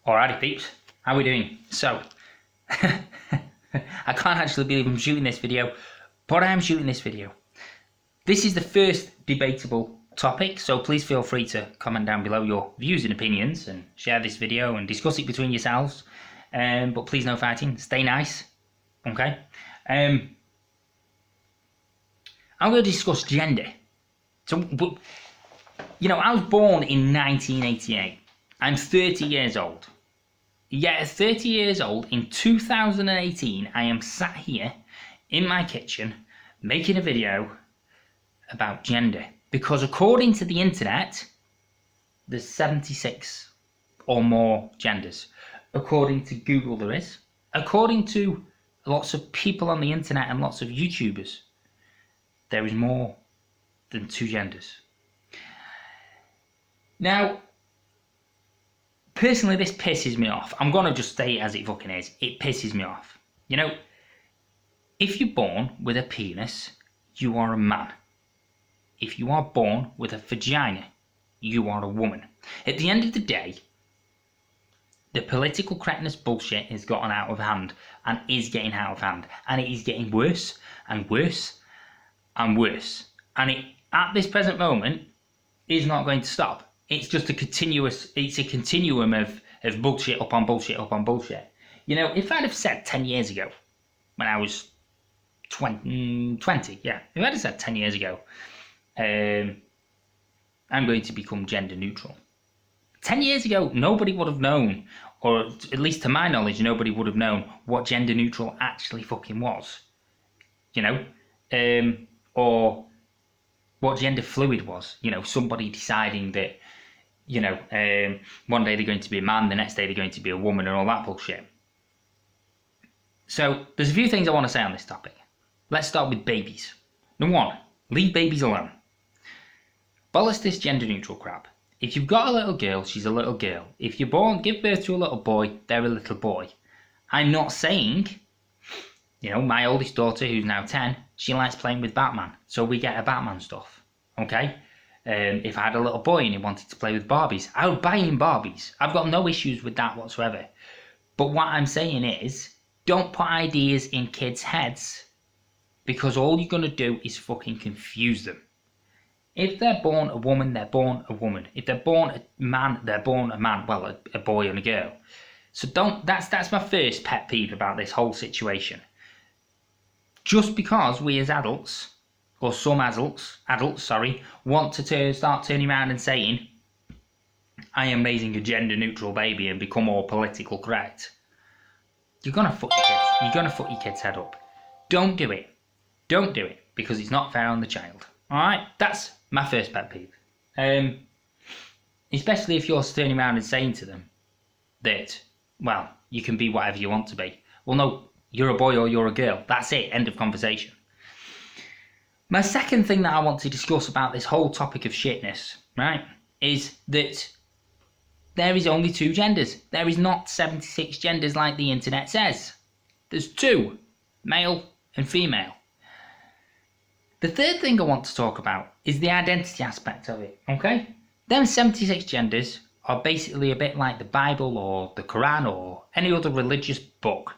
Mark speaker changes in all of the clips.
Speaker 1: Alrighty peeps, how are we doing? So, I can't actually believe I'm shooting this video, but I am shooting this video. This is the first debatable topic, so please feel free to comment down below your views and opinions and share this video and discuss it between yourselves. But please no fighting, stay nice, okay? I'm going to discuss gender. So, I was born in 1988. I'm 30 years old. Yet at 30 years old, in 2018, I am sat here in my kitchen making a video about gender. Because according to the internet, there's 76 or more genders. According to Google, there is. According to lots of people on the internet and lots of YouTubers, there is more than 2 genders. Now, personally, this pisses me off. I'm going to just say it as it fucking is. It pisses me off. If you're born with a penis, you are a man. If you are born with a vagina, you are a woman. At the end of the day, the political correctness bullshit has gotten out of hand and is getting out of hand. And it is getting worse and worse and worse. And it, at this present moment, is not going to stop. It's just a continuum of bullshit upon bullshit upon bullshit. If I'd have said 10 years ago, when I was 20, yeah, if I'd have said 10 years ago, I'm going to become gender neutral. 10 years ago, nobody would have known, or at least to my knowledge, nobody would have known what gender neutral actually fucking was. Or what gender fluid was. Somebody deciding that, one day they're going to be a man, the next day they're going to be a woman, and all that bullshit. So, there's a few things I want to say on this topic. Let's start with babies. Number 1, leave babies alone. Bollocks this gender neutral crap. If you've got a little girl, she's a little girl. If you're born, give birth to a little boy, they're a little boy. I'm not saying, my oldest daughter, who's now 10, she likes playing with Batman, so we get her Batman stuff, okay? If I had a little boy and he wanted to play with Barbies, I would buy him Barbies. I've got no issues with that whatsoever. But what I'm saying is, don't put ideas in kids' heads, because all you're going to do is fucking confuse them. If they're born a woman, they're born a woman. If they're born a man, they're born a man. Well, a boy and a girl. So that's my first pet peeve about this whole situation. Just because we as adults, or some adults, want to start turning around and saying, I am raising a gender neutral baby and become more political correct, you're gonna fuck your kids. You're gonna fuck your kid's head up. Don't do it. Don't do it, because it's not fair on the child. Alright? That's my first pet peeve. Especially if you're turning around and saying to them that, well, you can be whatever you want to be. Well, no, you're a boy or you're a girl. That's it. End of conversation. My second thing that I want to discuss about this whole topic of shitness, right, is that there is only 2 genders. There is not 76 genders like the internet says. There's 2, male and female. The third thing I want to talk about is the identity aspect of it, okay? Them 76 genders are basically a bit like the Bible or the Quran or any other religious book.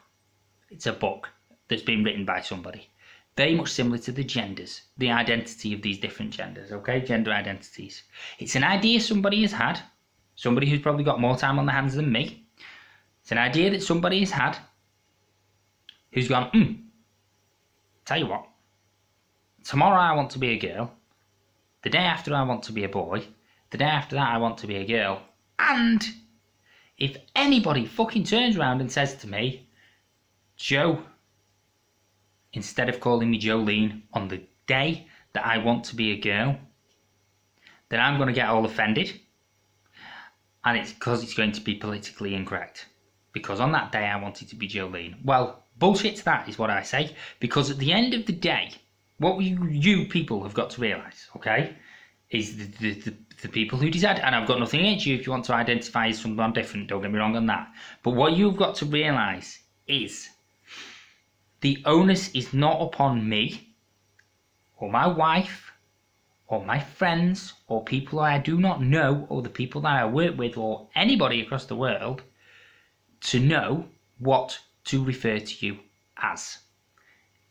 Speaker 1: It's a book that's been written by somebody. Very much similar to the genders, the identity of these different genders, okay? Gender identities. It's an idea somebody has had, somebody who's probably got more time on their hands than me. It's an idea that somebody has had who's gone, tell you what, tomorrow I want to be a girl, the day after I want to be a boy, the day after that I want to be a girl, and if anybody fucking turns around and says to me, Joe, instead of calling me Jolene on the day that I want to be a girl, then I'm going to get all offended, and it's because it's going to be politically incorrect, because on that day I wanted to be Jolene. Well, bullshit to that is what I say, because at the end of the day, what you people have got to realise, okay, is the people who decide, and I've got nothing against you if you want to identify as someone different, don't get me wrong on that, but what you've got to realise is the onus is not upon me, or my wife, or my friends, or people I do not know, or the people that I work with, or anybody across the world, to know what to refer to you as.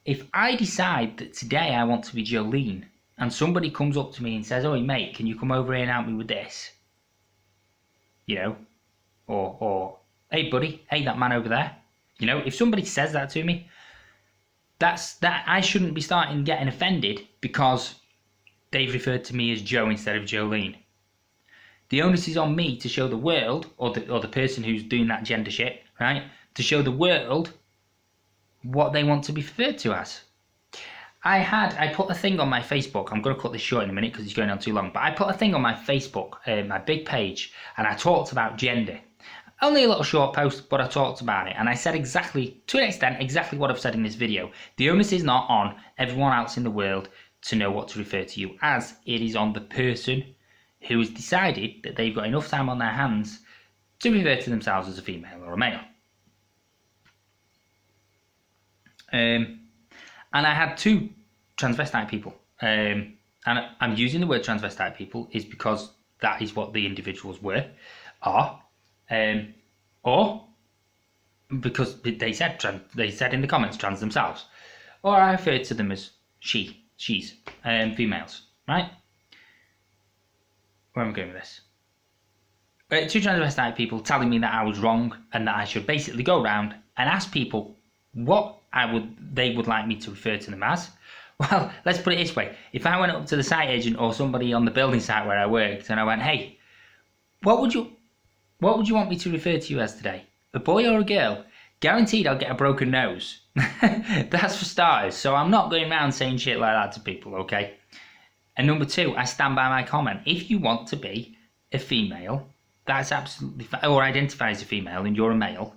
Speaker 1: If I decide that today I want to be Jolene, and somebody comes up to me and says, "Oh, mate, can you come over here and help me with this?" You know, or "Hey, buddy, hey, that man over there." You know, if somebody says that to me, that I shouldn't be starting getting offended because they've referred to me as Joe instead of Jolene. The onus is on me to show the world, or the person who's doing that gender shit, right, to show the world what they want to be referred to as. I put a thing on my Facebook. I'm going to cut this short in a minute because it's going on too long. But I put a thing on my Facebook, my big page, and I talked about gender. Only a little short post, but I talked about it. And I said exactly, to an extent, exactly what I've said in this video. The onus is not on everyone else in the world to know what to refer to you as. It is on the person who has decided that they've got enough time on their hands to refer to themselves as a female or a male. And I had two transvestite people. And I'm using the word transvestite people is because that is what the individuals are. Or because they said in the comments trans themselves. Or I referred to them as she's, females, right? Where am I going with this? Two transvestite people telling me that I was wrong and that I should basically go around and ask people what they would like me to refer to them as. Well, let's put it this way. If I went up to the site agent or somebody on the building site where I worked and I went, "Hey, what would you want me to refer to you as today? A boy or a girl?" Guaranteed I'll get a broken nose. That's for starters. So I'm not going around saying shit like that to people, okay? And number two, I stand by my comment. If you want to be a female, that's absolutely fine, or identify as a female and you're a male,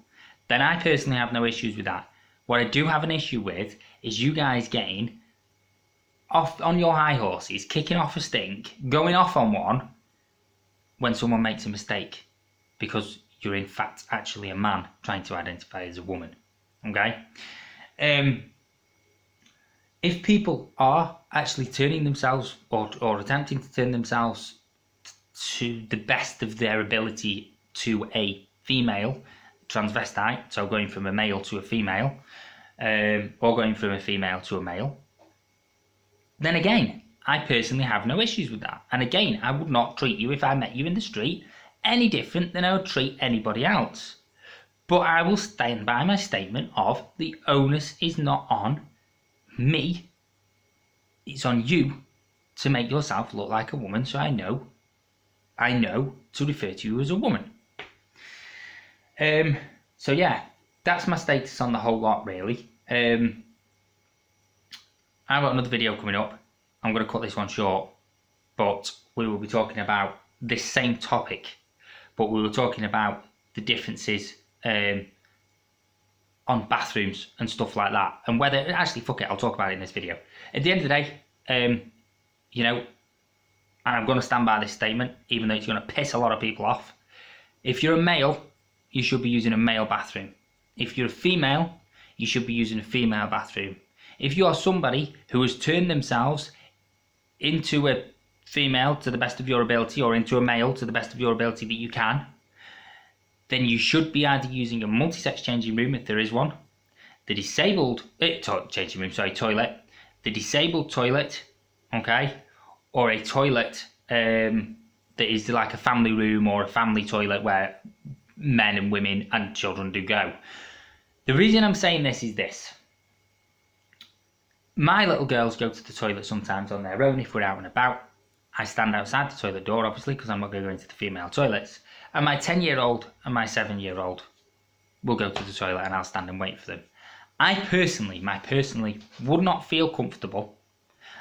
Speaker 1: then I personally have no issues with that. What I do have an issue with is you guys getting off on your high horses, kicking off a stink, going off on one when someone makes a mistake because you're in fact actually a man trying to identify as a woman. Okay? If people are actually turning themselves or attempting to turn themselves to the best of their ability to a female transvestite, so going from a male to a female, or going from a female to a male, then again, I personally have no issues with that. And again, I would not treat you, if I met you in the street, any different than I would treat anybody else. But I will stand by my statement of the onus is not on me, it's on you to make yourself look like a woman, so I know to refer to you as a woman. So yeah, that's my status on the whole lot, really. I've got another video coming up. I'm going to cut this one short, but we will be talking about this same topic, but we were talking about the differences on bathrooms and stuff like that, and whether, actually, fuck it, I'll talk about it in this video. At the end of the day, you know, and I'm going to stand by this statement, even though it's going to piss a lot of people off. If you're a male, you should be using a male bathroom. If you're a female, you should be using a female bathroom. If you are somebody who has turned themselves into a female to the best of your ability, or into a male to the best of your ability that you can, then you should be either using a multi-sex changing room, if there is one, the disabled toilet, the disabled toilet, okay, or a toilet that is like a family room or a family toilet where men and women and children do go. The reason I'm saying this is this. My little girls go to the toilet sometimes on their own if we're out and about. I stand outside the toilet door, obviously, because I'm not going to go into the female toilets. And my 10-year-old and my 7-year-old will go to the toilet and I'll stand and wait for them. I personally would not feel comfortable,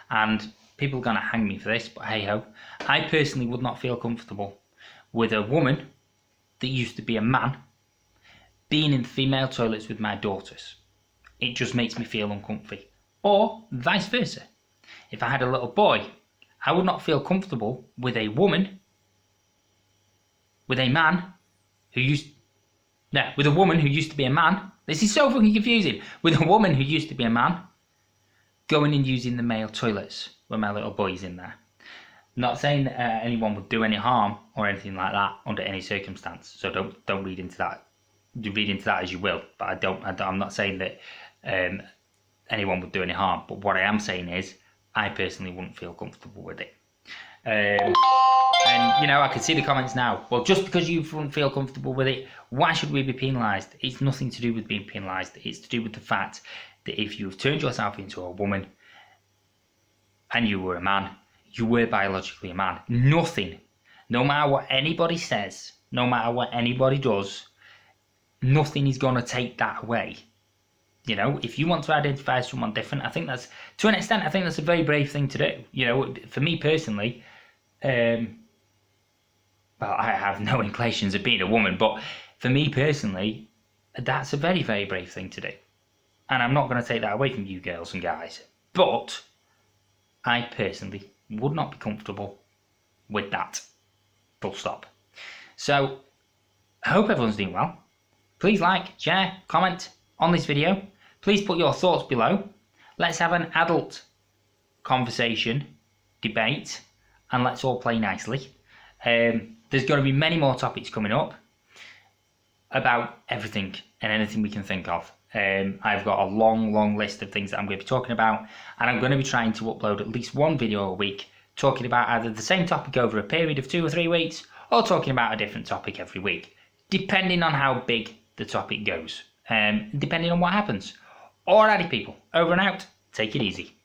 Speaker 1: and people are going to hang me for this, but hey ho, I personally would not feel comfortable with a woman that used to be a man being in female toilets with my daughters. It just makes me feel uncomfy. Or vice versa. If I had a little boy, I would not feel comfortable with a woman, with a man who used, with a woman who used to be a man. This is so fucking confusing. With a woman who used to be a man going and using the male toilets when my little boy's in there. Not saying that anyone would do any harm or anything like that under any circumstance. So don't read into that read into that as you will, but I'm not saying that anyone would do any harm. But what I am saying is, I personally wouldn't feel comfortable with it. And I can see the comments now. Well, just because you wouldn't feel comfortable with it, why should we be penalised? It's nothing to do with being penalised. It's to do with the fact that if you've turned yourself into a woman and you were a man, you were biologically a man. Nothing, no matter what anybody says, no matter what anybody does, nothing is going to take that away. If you want to identify as someone different, I think that's, to an extent, I think that's a very brave thing to do. For me personally, well, I have no inclinations of being a woman, but for me personally, that's a very, very brave thing to do. And I'm not going to take that away from you girls and guys. But I personally would not be comfortable with that. Full stop. So, I hope everyone's doing well. Please like, share, comment on this video. Please put your thoughts below. Let's have an adult conversation, debate, and let's all play nicely. There's going to be many more topics coming up about everything and anything we can think of. I've got a long list of things that I'm going to be talking about, and I'm going to be trying to upload at least one video a week talking about either the same topic over a period of 2 or 3 weeks, or talking about a different topic every week, depending on how big the topic goes, depending on what happens. Alrighty people, over and out, take it easy.